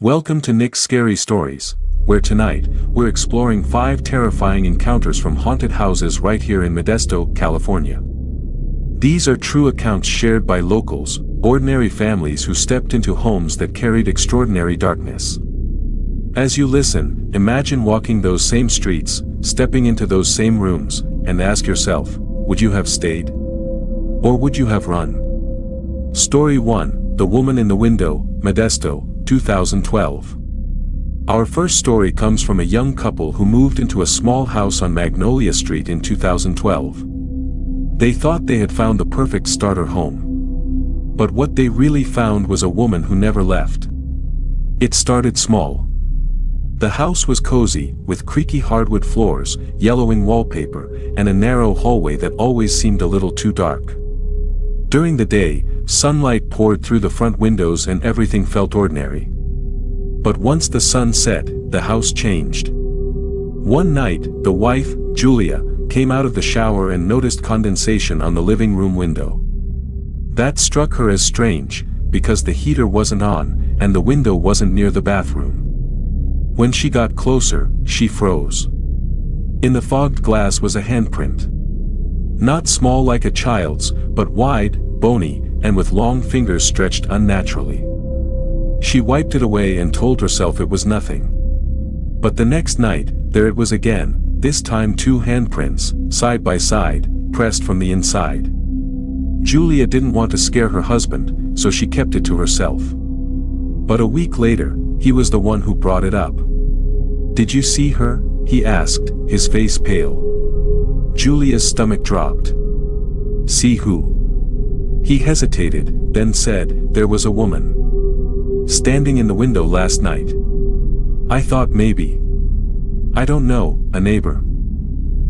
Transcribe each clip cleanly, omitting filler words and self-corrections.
Welcome to Nick's Scary Stories, where tonight, we're exploring 5 terrifying encounters from haunted houses right here in Modesto, California. These are true accounts shared by locals, ordinary families who stepped into homes that carried extraordinary darkness. As you listen, imagine walking those same streets, stepping into those same rooms, and ask yourself, would you have stayed? Or would you have run? Story 1, The Woman in the Window, Modesto, 2012. Our first story comes from a young couple who moved into a small house on Magnolia Street in 2012. They thought they had found the perfect starter home. But what they really found was a woman who never left. It started small. The house was cozy, with creaky hardwood floors, yellowing wallpaper, and a narrow hallway that always seemed a little too dark. During the day, sunlight poured through the front windows and everything felt ordinary. But once the sun set, the house changed. One night, the wife, Julia, came out of the shower and noticed condensation on the living room window. That struck her as strange, because the heater wasn't on, and the window wasn't near the bathroom. When she got closer, she froze. In the fogged glass was a handprint. Not small like a child's, but wide, bony, and with long fingers stretched unnaturally. She wiped it away and told herself it was nothing. But the next night, there it was again, this time 2 handprints, side by side, pressed from the inside. Julia didn't want to scare her husband, so she kept it to herself. But a week later, he was the one who brought it up. "Did you see her?" he asked, his face pale. Julia's stomach dropped. "See who?" He hesitated, then said, "There was a woman standing in the window last night. I thought maybe, I don't know, a neighbor.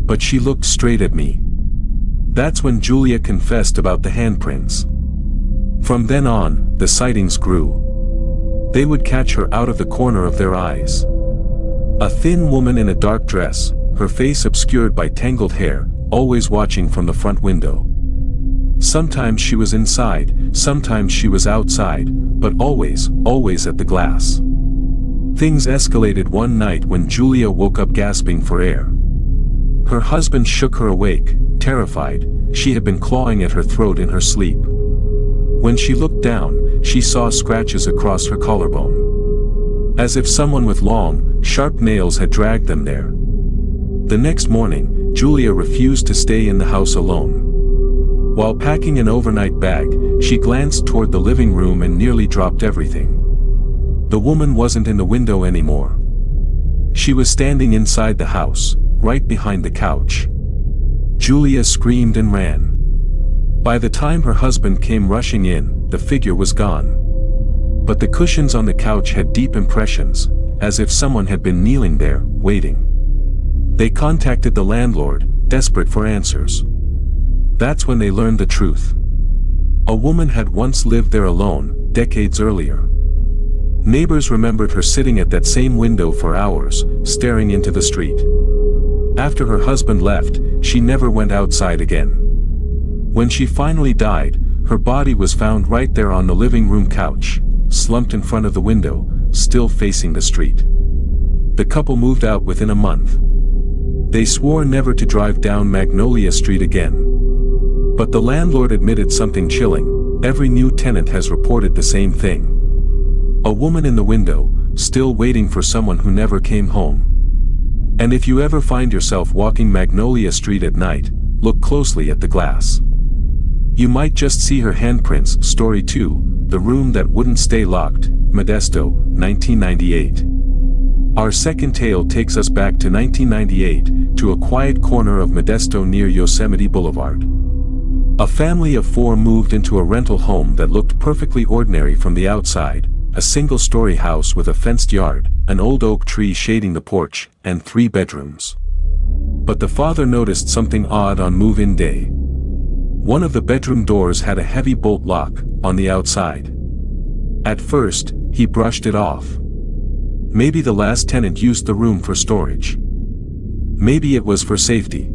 But she looked straight at me." That's when Julia confessed about the handprints. From then on, the sightings grew. They would catch her out of the corner of their eyes. A thin woman in a dark dress, her face obscured by tangled hair, always watching from the front window. Sometimes she was inside, sometimes she was outside, but always at the glass. Things escalated one night when Julia woke up gasping for air. Her husband shook her awake, terrified. She had been clawing at her throat in her sleep. When she looked down, she saw scratches across her collarbone, as if someone with long, sharp nails had dragged them there. The next morning, Julia refused to stay in the house alone. While packing an overnight bag, she glanced toward the living room and nearly dropped everything. The woman wasn't in the window anymore. She was standing inside the house, right behind the couch. Julia screamed and ran. By the time her husband came rushing in, the figure was gone. But the cushions on the couch had deep impressions, as if someone had been kneeling there, waiting. They contacted the landlord, desperate for answers. That's when they learned the truth. A woman had once lived there alone, decades earlier. Neighbors remembered her sitting at that same window for hours, staring into the street. After her husband left, she never went outside again. When she finally died, her body was found right there on the living room couch, slumped in front of the window, still facing the street. The couple moved out within a month. They swore never to drive down Magnolia Street again. But the landlord admitted something chilling. Every new tenant has reported the same thing. A woman in the window, still waiting for someone who never came home. And if you ever find yourself walking Magnolia Street at night, look closely at the glass. You might just see her handprints. Story 2, The Room That Wouldn't Stay Locked, Modesto, 1998. Our second tale takes us back to 1998, to a quiet corner of Modesto near Yosemite Boulevard. A family of 4 moved into a rental home that looked perfectly ordinary from the outside, a single-story house with a fenced yard, an old oak tree shading the porch, and 3 bedrooms. But the father noticed something odd on move-in day. One of the bedroom doors had a heavy bolt lock, on the outside. At first, he brushed it off. Maybe the last tenant used the room for storage. Maybe it was for safety.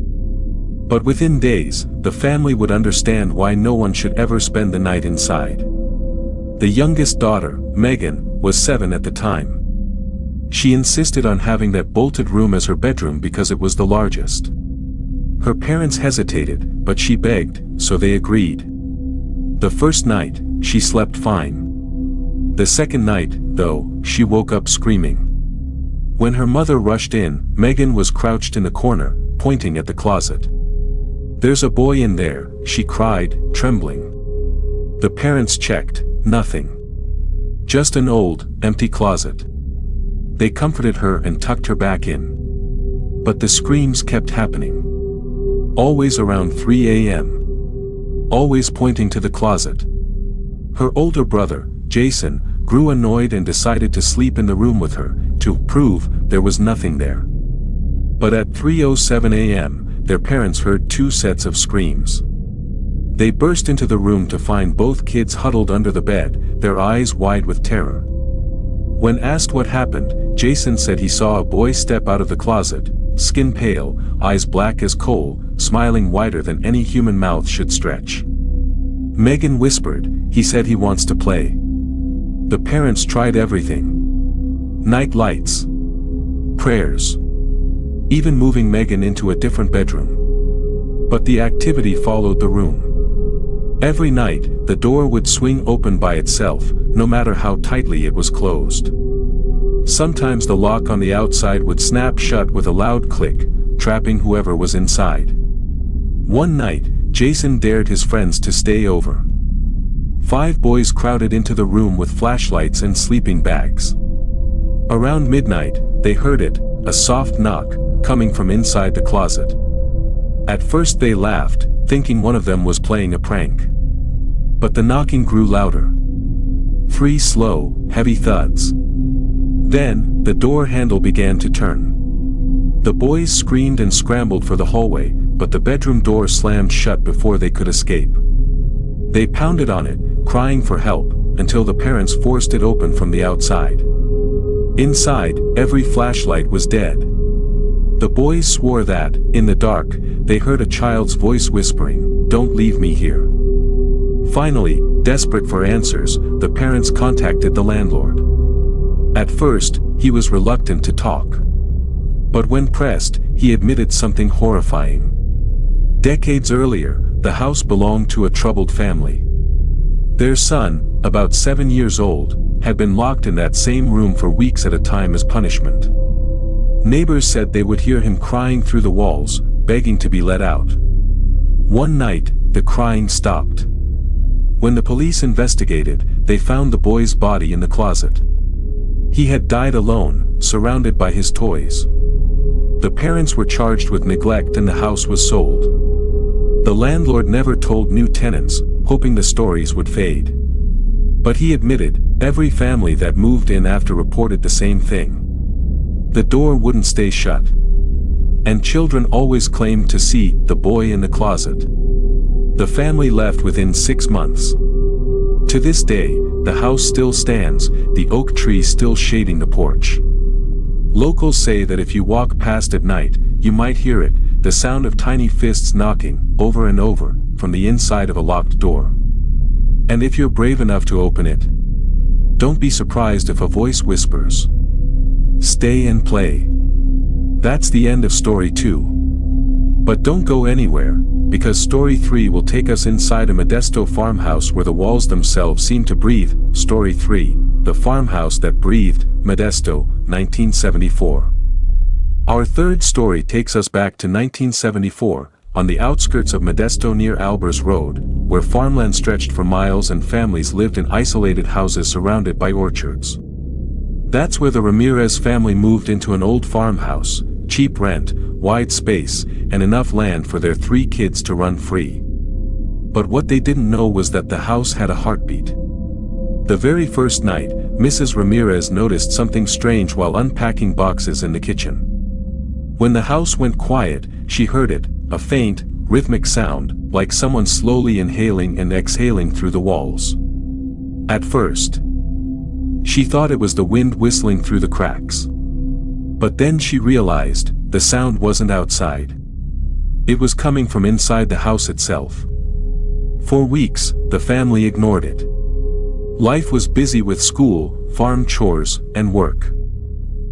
But within days, the family would understand why no one should ever spend the night inside. The youngest daughter, Megan, was 7 at the time. She insisted on having that bolted room as her bedroom because it was the largest. Her parents hesitated, but she begged, so they agreed. The first night, she slept fine. The second night, though, she woke up screaming. When her mother rushed in, Megan was crouched in the corner, pointing at the closet. "There's a boy in there," she cried, trembling. The parents checked, nothing. Just an old, empty closet. They comforted her and tucked her back in. But the screams kept happening. Always around 3 a.m. Always pointing to the closet. Her older brother, Jason, grew annoyed and decided to sleep in the room with her, to prove there was nothing there. But at 3:07 a.m., their parents heard 2 sets of screams. They burst into the room to find both kids huddled under the bed, their eyes wide with terror. When asked what happened, Jason said he saw a boy step out of the closet, skin pale, eyes black as coal, smiling wider than any human mouth should stretch. Megan whispered, "He said he wants to play." The parents tried everything. Night lights. Prayers. Even moving Megan into a different bedroom. But the activity followed the room. Every night, the door would swing open by itself, no matter how tightly it was closed. Sometimes the lock on the outside would snap shut with a loud click, trapping whoever was inside. One night, Jason dared his friends to stay over. 5 boys crowded into the room with flashlights and sleeping bags. Around midnight, they heard it, a soft knock, coming from inside the closet. At first they laughed, thinking one of them was playing a prank. But the knocking grew louder. 3 slow, heavy thuds. Then, the door handle began to turn. The boys screamed and scrambled for the hallway, but the bedroom door slammed shut before they could escape. They pounded on it, crying for help, until the parents forced it open from the outside. Inside, every flashlight was dead. The boys swore that, in the dark, they heard a child's voice whispering, "Don't leave me here." Finally, desperate for answers, the parents contacted the landlord. At first, he was reluctant to talk. But when pressed, he admitted something horrifying. Decades earlier, the house belonged to a troubled family. Their son, about 7 years old, had been locked in that same room for weeks at a time as punishment. Neighbors said they would hear him crying through the walls, begging to be let out. One night, the crying stopped. When the police investigated, they found the boy's body in the closet. He had died alone, surrounded by his toys. The parents were charged with neglect and the house was sold. The landlord never told new tenants, hoping the stories would fade. But he admitted, every family that moved in after reported the same thing. The door wouldn't stay shut. And children always claimed to see the boy in the closet. The family left within 6 months. To this day, the house still stands, the oak tree still shading the porch. Locals say that if you walk past at night, you might hear it, the sound of tiny fists knocking, over and over, from the inside of a locked door. And if you're brave enough to open it, don't be surprised if a voice whispers, "Stay and play." That's the end of story 2. But don't go anywhere, because story 3 will take us inside a Modesto farmhouse where the walls themselves seem to breathe. Story 3, The Farmhouse That Breathed, Modesto, 1974. Our third story takes us back to 1974, on the outskirts of Modesto near Albers Road, where farmland stretched for miles and families lived in isolated houses surrounded by orchards. That's where the Ramirez family moved into an old farmhouse, cheap rent, wide space, and enough land for their 3 kids to run free. But what they didn't know was that the house had a heartbeat. The very first night, Mrs. Ramirez noticed something strange while unpacking boxes in the kitchen. When the house went quiet, she heard it, a faint, rhythmic sound, like someone slowly inhaling and exhaling through the walls. At first, she thought it was the wind whistling through the cracks. But then she realized, the sound wasn't outside. It was coming from inside the house itself. For weeks, the family ignored it. Life was busy with school, farm chores, and work.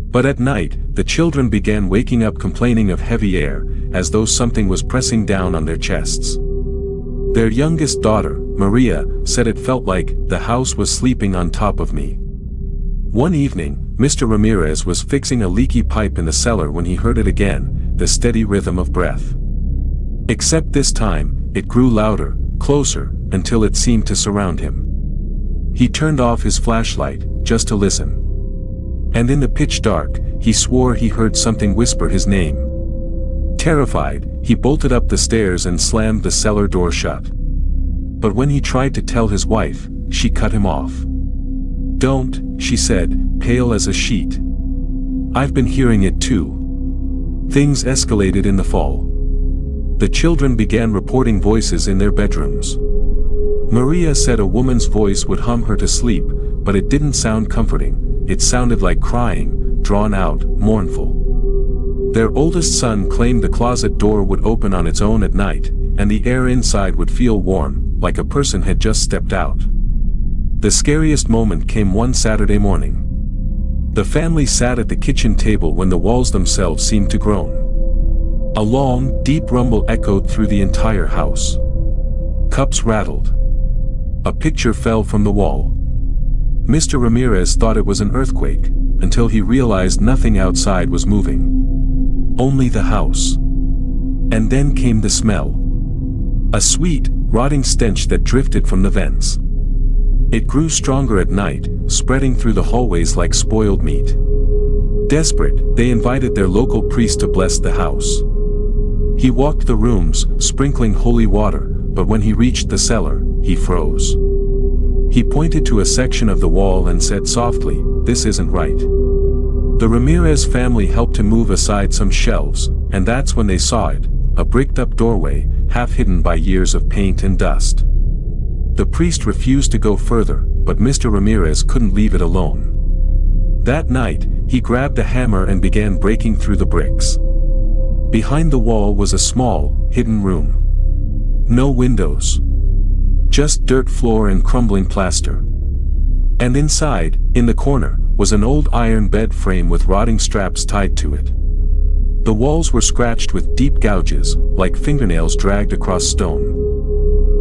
But at night, the children began waking up complaining of heavy air, as though something was pressing down on their chests. Their youngest daughter, Maria, said it felt like the house was sleeping on top of me. One evening, Mr. Ramirez was fixing a leaky pipe in the cellar when he heard it again, the steady rhythm of breath. Except this time, it grew louder, closer, until it seemed to surround him. He turned off his flashlight, just to listen. And in the pitch dark, he swore he heard something whisper his name. Terrified, he bolted up the stairs and slammed the cellar door shut. But when he tried to tell his wife, she cut him off. "Don't," she said, pale as a sheet. "I've been hearing it too." Things escalated in the fall. The children began reporting voices in their bedrooms. Maria said a woman's voice would hum her to sleep, but it didn't sound comforting. It sounded like crying, drawn out, mournful. Their oldest son claimed the closet door would open on its own at night, and the air inside would feel warm, like a person had just stepped out. The scariest moment came one Saturday morning. The family sat at the kitchen table when the walls themselves seemed to groan. A long, deep rumble echoed through the entire house. Cups rattled. A picture fell from the wall. Mr. Ramirez thought it was an earthquake, until he realized nothing outside was moving. Only the house. And then came the smell. A sweet, rotting stench that drifted from the vents. It grew stronger at night, spreading through the hallways like spoiled meat. Desperate, they invited their local priest to bless the house. He walked the rooms, sprinkling holy water, but when he reached the cellar, he froze. He pointed to a section of the wall and said softly, "This isn't right." The Ramirez family helped him move aside some shelves, and that's when they saw it, a bricked-up doorway, half hidden by years of paint and dust. The priest refused to go further, but Mr. Ramirez couldn't leave it alone. That night, he grabbed a hammer and began breaking through the bricks. Behind the wall was a small, hidden room. No windows. Just dirt floor and crumbling plaster. And inside, in the corner, was an old iron bed frame with rotting straps tied to it. The walls were scratched with deep gouges, like fingernails dragged across stone.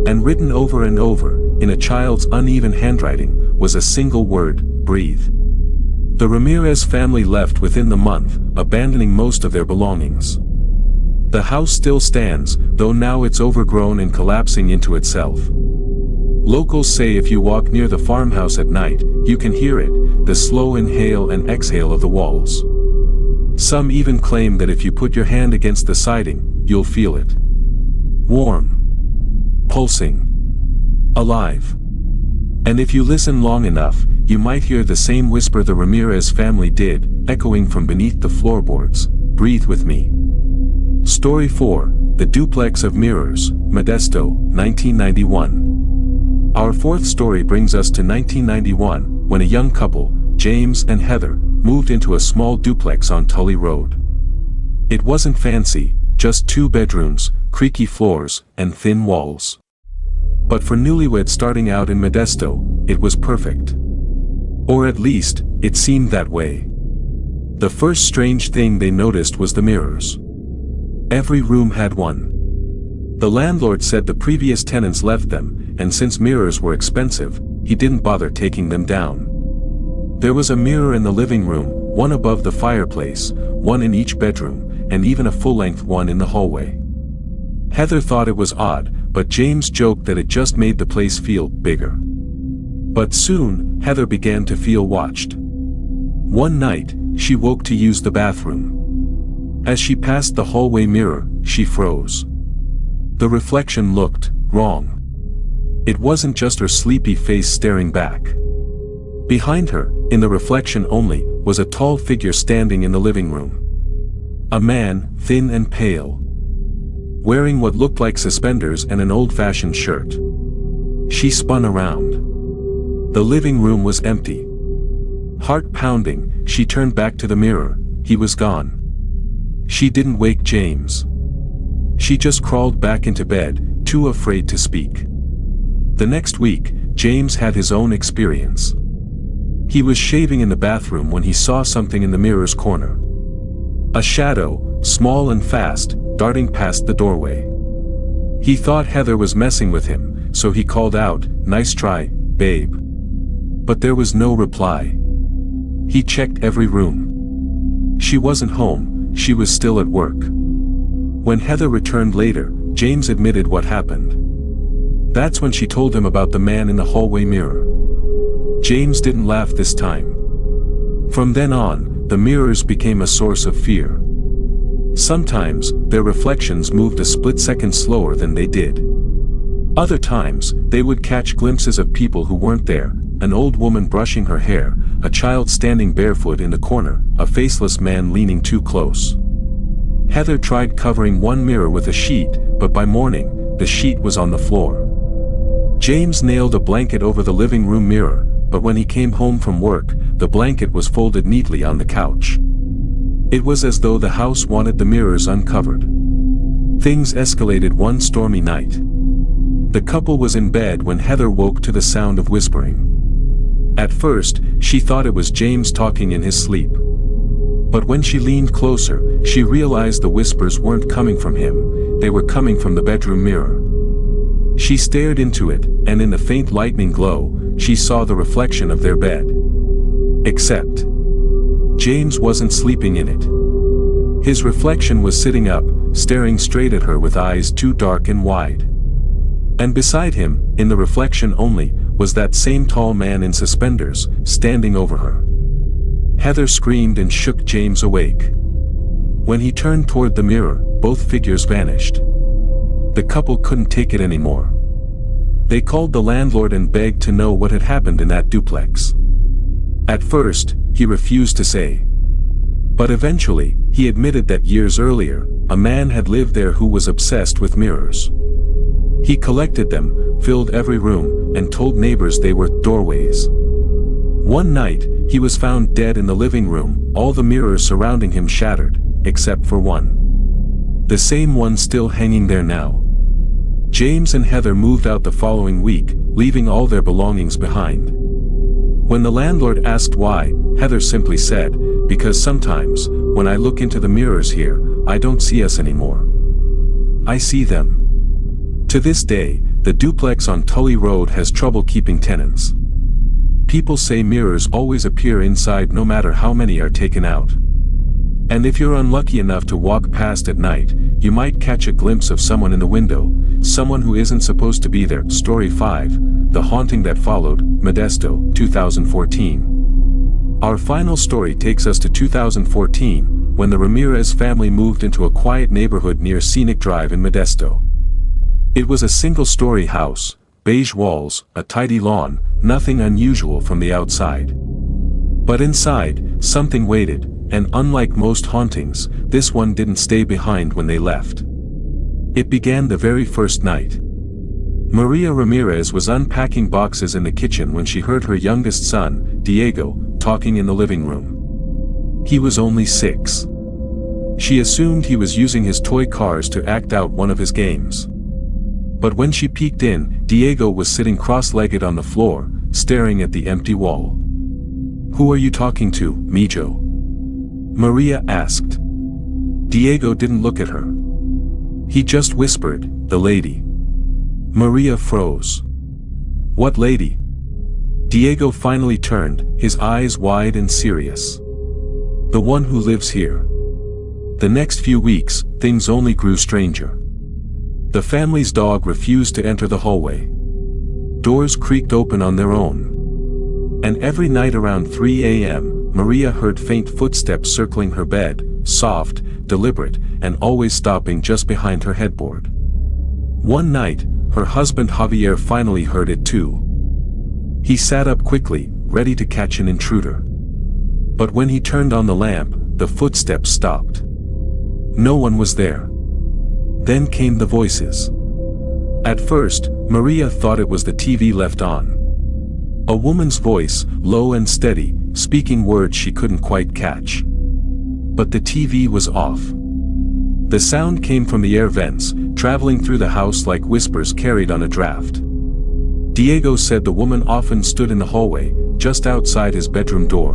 And written over and over, in a child's uneven handwriting, was a single word, "breathe." The Ramirez family left within the month, abandoning most of their belongings. The house still stands, though now it's overgrown and collapsing into itself. Locals say if you walk near the farmhouse at night, you can hear it, the slow inhale and exhale of the walls. Some even claim that if you put your hand against the siding, you'll feel it. Warm. Pulsing. Alive. And if you listen long enough, you might hear the same whisper the Ramirez family did, echoing from beneath the floorboards, "Breathe with me." Story 4, The Duplex of Mirrors, Modesto, 1991. Our fourth story brings us to 1991, when a young couple, James and Heather, moved into a small duplex on Tully Road. It wasn't fancy, just 2 bedrooms, creaky floors, and thin walls. But for newlyweds starting out in Modesto, it was perfect. Or at least, it seemed that way. The first strange thing they noticed was the mirrors. Every room had one. The landlord said the previous tenants left them, and since mirrors were expensive, he didn't bother taking them down. There was a mirror in the living room, one above the fireplace, one in each bedroom, and even a full-length one in the hallway. Heather thought it was odd, but James joked that it just made the place feel bigger. But soon, Heather began to feel watched. One night, she woke to use the bathroom. As she passed the hallway mirror, she froze. The reflection looked wrong. It wasn't just her sleepy face staring back. Behind her, in the reflection only, was a tall figure standing in the living room. A man, thin and pale, wearing what looked like suspenders and an old-fashioned shirt. She spun around. The living room was empty. Heart pounding, she turned back to the mirror. He was gone. She didn't wake James. She just crawled back into bed, too afraid to speak. The next week, James had his own experience. He was shaving in the bathroom when he saw something in the mirror's corner. A shadow, small and fast, darting past the doorway. He thought Heather was messing with him, so he called out, "Nice try, babe." But there was no reply. He checked every room. She wasn't home, she was still at work. When Heather returned later, James admitted what happened. That's when she told him about the man in the hallway mirror. James didn't laugh this time. From then on, the mirrors became a source of fear. Sometimes, their reflections moved a split second slower than they did. Other times, they would catch glimpses of people who weren't there, an old woman brushing her hair, a child standing barefoot in the corner, a faceless man leaning too close. Heather tried covering one mirror with a sheet, but by morning, the sheet was on the floor. James nailed a blanket over the living room mirror, but when he came home from work, the blanket was folded neatly on the couch. It was as though the house wanted the mirrors uncovered. Things escalated one stormy night. The couple was in bed when Heather woke to the sound of whispering. At first, she thought it was James talking in his sleep. But when she leaned closer, she realized the whispers weren't coming from him, they were coming from the bedroom mirror. She stared into it, and in the faint lightning glow, she saw the reflection of their bed. Except, James wasn't sleeping in it. His reflection was sitting up, staring straight at her with eyes too dark and wide. And beside him, in the reflection only, was that same tall man in suspenders, standing over her. Heather screamed and shook James awake. When he turned toward the mirror, both figures vanished. The couple couldn't take it anymore. They called the landlord and begged to know what had happened in that duplex. At first, he refused to say. But eventually, he admitted that years earlier, a man had lived there who was obsessed with mirrors. He collected them, filled every room, and told neighbors they were doorways. One night, he was found dead in the living room, all the mirrors surrounding him shattered, except for one. The same one still hanging there now. James and Heather moved out the following week, leaving all their belongings behind. When the landlord asked why, Heather simply said, "Because sometimes, when I look into the mirrors here, I don't see us anymore. I see them." To this day, the duplex on Tully Road has trouble keeping tenants. People say mirrors always appear inside no matter how many are taken out. And if you're unlucky enough to walk past at night, you might catch a glimpse of someone in the window, someone who isn't supposed to be there. Story 5, The Haunting That Followed, Modesto, 2014. Our final story takes us to 2014, when the Ramirez family moved into a quiet neighborhood near Scenic Drive in Modesto. It was a single-story house, beige walls, a tidy lawn, nothing unusual from the outside. But inside, something waited, and unlike most hauntings, this one didn't stay behind when they left. It began the very first night. Maria Ramirez was unpacking boxes in the kitchen when she heard her youngest son, Diego, talking in the living room. He was only 6. She assumed he was using his toy cars to act out one of his games. But when she peeked in, Diego was sitting cross-legged on the floor, staring at the empty wall. "Who are you talking to, Mijo?" Maria asked. Diego didn't look at her. He just whispered, "The lady." Maria froze. "What lady?" Diego finally turned, his eyes wide and serious. "The one who lives here." The next few weeks, things only grew stranger. The family's dog refused to enter the hallway. Doors creaked open on their own. And every night around 3 a.m., Maria heard faint footsteps circling her bed, soft, deliberate, and always stopping just behind her headboard. One night, her husband Javier finally heard it too. He sat up quickly, ready to catch an intruder. But when he turned on the lamp, the footsteps stopped. No one was there. Then came the voices. At first, Maria thought it was the TV left on. A woman's voice, low and steady, speaking words she couldn't quite catch. But the TV was off. The sound came from the air vents, traveling through the house like whispers carried on a draft. Diego said the woman often stood in the hallway, just outside his bedroom door.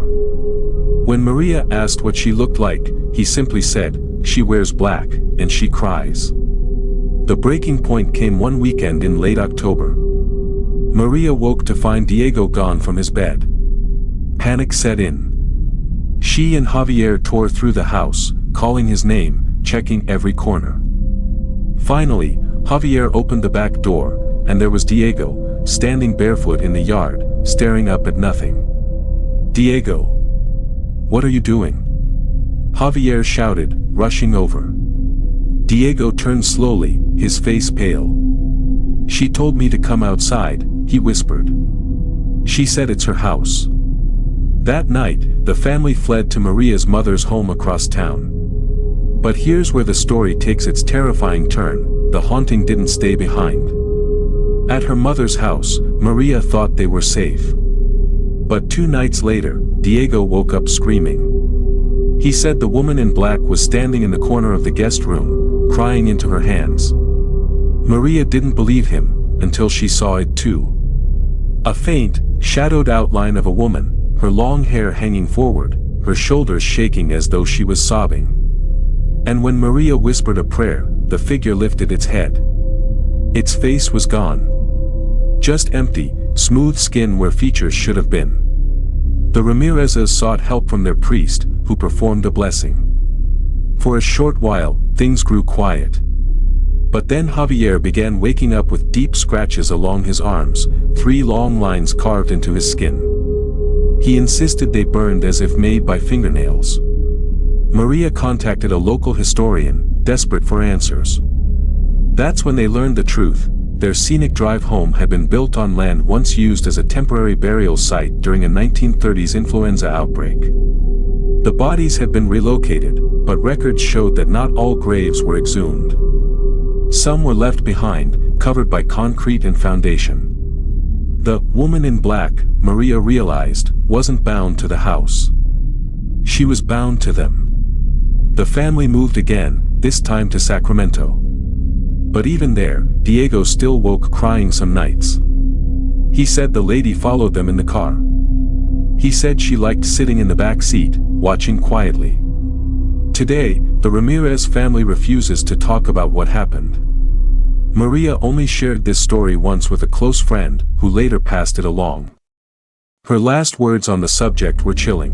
When Maria asked what she looked like, he simply said, "She wears black, and she cries." The breaking point came one weekend in late October. Maria woke to find Diego gone from his bed. Panic set in. She and Javier tore through the house, calling his name, checking every corner. Finally, Javier opened the back door, and there was Diego, standing barefoot in the yard, staring up at nothing. "Diego! What are you doing?" Javier shouted, rushing over. Diego turned slowly, his face pale. "She told me to come outside," he whispered. "She said it's her house." That night, the family fled to Maria's mother's home across town. But here's where the story takes its terrifying turn: the haunting didn't stay behind. At her mother's house, Maria thought they were safe. But 2 nights later, Diego woke up screaming. He said the woman in black was standing in the corner of the guest room, crying into her hands. Maria didn't believe him, until she saw it too. A faint, shadowed outline of a woman, her long hair hanging forward, her shoulders shaking as though she was sobbing. And when Maria whispered a prayer, the figure lifted its head. Its face was gone. Just empty, smooth skin where features should have been. The Ramirezes sought help from their priest, who performed a blessing. For a short while, things grew quiet. But then Javier began waking up with deep scratches along his arms, 3 long lines carved into his skin. He insisted they burned as if made by fingernails. Maria contacted a local historian, desperate for answers. That's when they learned the truth: their scenic drive home had been built on land once used as a temporary burial site during a 1930s influenza outbreak. The bodies had been relocated, but records showed that not all graves were exhumed. Some were left behind, covered by concrete and foundation. The woman in black, Maria realized, wasn't bound to the house. She was bound to them. The family moved again, this time to Sacramento. But even there, Diego still woke crying some nights. He said the lady followed them in the car. He said she liked sitting in the back seat, watching quietly. Today, the Ramirez family refuses to talk about what happened. Maria only shared this story once with a close friend, who later passed it along. Her last words on the subject were chilling.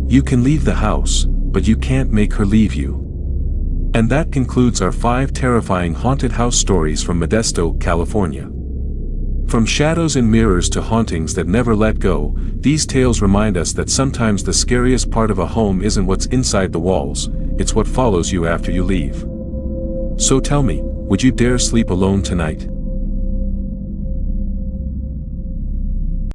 "You can leave the house, but you can't make her leave you." And that concludes our 5 terrifying haunted house stories from Modesto, California. From shadows and mirrors to hauntings that never let go, these tales remind us that sometimes the scariest part of a home isn't what's inside the walls, it's what follows you after you leave. So tell me, would you dare sleep alone tonight?